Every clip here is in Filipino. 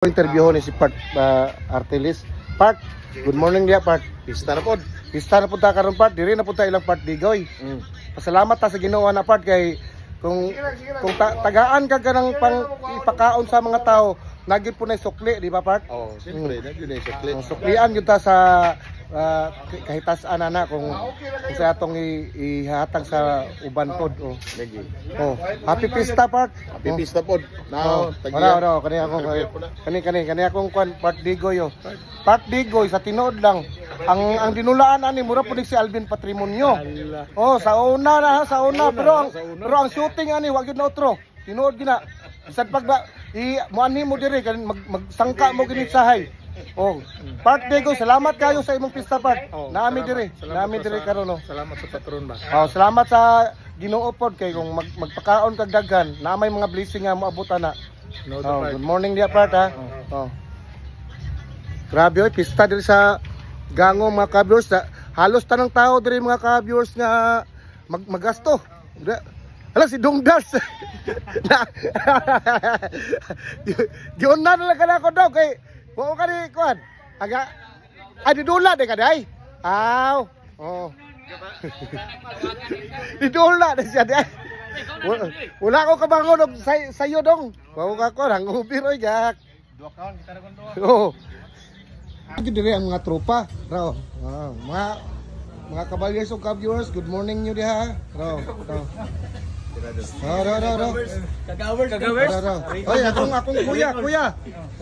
Interview ni si Part Artelis. Part, good morning dia Part. Pista na pod. Pista na pod ta karon Part, diri na pod ta ilang Part Digoy. Pasalamat ta sa Ginoo na Part kay kung tagaan ka kanang pang ipakaon sa mga tao, nagid po na sukli, di ba Part? Oh, siyempre, nagid na sukli. Suklian gyud ta sa kahitasan ana kung sa atong ihatag sa uban pod. Happy pista Part. Happy pista pod. Now, wala kani akong kwan Part Digoy. Part Digoy sa tinuod lang. Ang dinulaan ani mura pud si Alvin Patrimonio. Sa una pero ang shooting ani wa gyud na otro. Tinuod gina. Bisag pag muanhi mo diri kan magsangka mo gini sahay. Part Digoy, salamat kayo sa imong pista Part. Naami diri karon Salamat sa patron ba. Salamat sa Ginoo pod kay kung magpakaon kag daghan, na may mga blessing nga moabot ana. Good morning dia Part ha. Grabe oy, pista diri sa Gango mga ka-viewers. Halos tanang tao diri mga ka-viewers nga magasto. Hala si Dongdas. Diyon na lang kana ko daw kay oo ka ni kuan. Aga didula de kaday. Didula de siya day. Wala ko kabangon og sayo dong. Wa ka ko nang ubir oy jak. Dua kaon kita ra kon duha. Ito diri ang mga tropa. Raw. Mga kabalyers o ka-viewers, good morning nyo diha. Raw. Kagawers. Oy, akong kuya.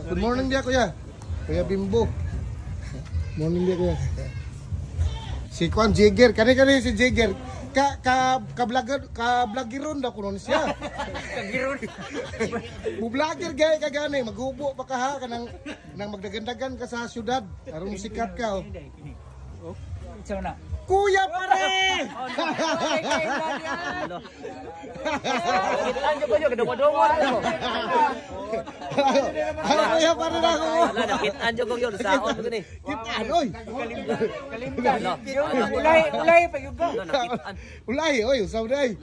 Good morning dia kuya. Kuya Bimbo. Morning dia kuya. Si Kwan Jigger, kani si Jigger. Ka-vloggeron daw kuno siya. Kagiron. Mu-vlogger gay ka gani, maghubo pa ka ha kanang magdagandagan ka sa syudad. Aron sikat ka. Kuya pare! Kitaan nyo ba yun? Kadungo-dungo ako. Kuya pare na ako. Kitaan nyo ko yun. Saon ko ni. Kitaan, oy! Ulay pa yun ko. Ulay, oy, usaw day.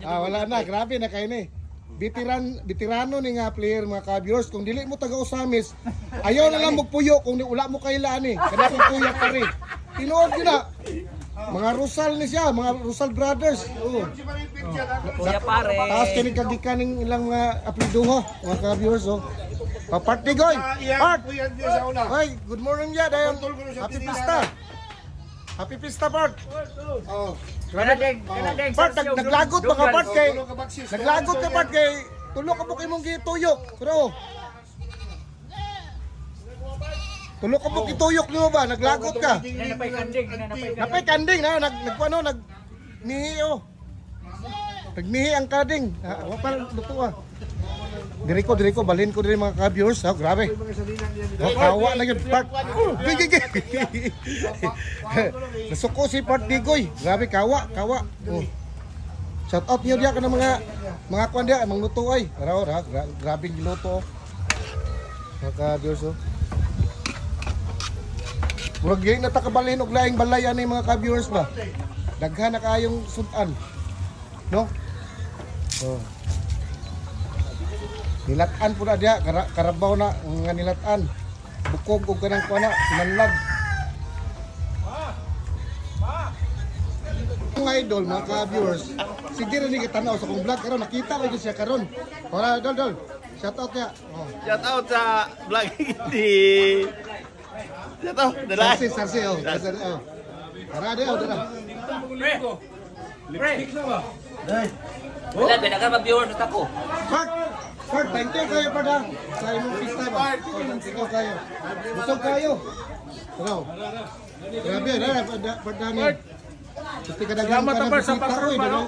Wala na, grabe na kayo ni. Veterano ni nga player mga ka-viewers. Kung dili mo taga-usamis, ayaw na lang magpuyo kung wala mo kailan ni. Kada kong kuya pare. Tinuod yun na. Mga Rosal ni siya, mga Rosal Brothers. Kuya pare. Taas kanig kaning ilang apelido mga ka-viewers. Part Digoy. Part. Hoy, good morning ya dayon. Happy pista. Happy pista Part. Part naglagot mga Part kay. Naglagot ka Part kay. Tulo ka mo kay mong gituyok. Pero tulo ka mo gituyok niyo ba? Naglagot ka. Napay kanding na nagkuano nagmihi Nagmihi ang kading. Wa pa luto Diri ko balhin ko diri mga ka-viewers. Grabe. Kawa na gyud Part. Nasuko si Part Digoy. Grabe kawa. Shout out niyo diya kana mga kuan diya mga luto ay. Grabe giluto. Mga ka-viewers murag gyud natakabalhin og laing balay ani mga ka-viewers ba. Daghan na kaayong sudan. No? Nilatan po na diya, karabaw na nga nilatan. Bukog og kanang kuana, sinanlag. Mga idol, mga ka-viewers, sige rin kitanaw sa kong vlog karon, nakita ko siya karon. Wala dol. Shout out niya. Shout out sa vlog di. Shout out dala. Sarsi. Tara dia. Lipstick na ba? Dai. Wala ka mag-viewer sa ako. Part, thank you kayo pada sa imong pista ba? Thank you kayo. Busog kayo. Hello. Grabe na padani. Gusto ka daghan ka sa patrol ba no?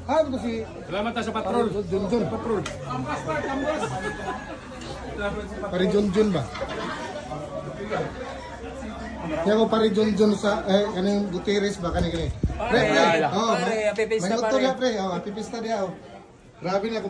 Ito si salamat sa patrol. Junjun patrol. Pare Junjun ba? Kaya ko pare Junjun sa kaning Gutierrez ba kani. Pre. Happy pista pare. Happy pista dia. Grabe na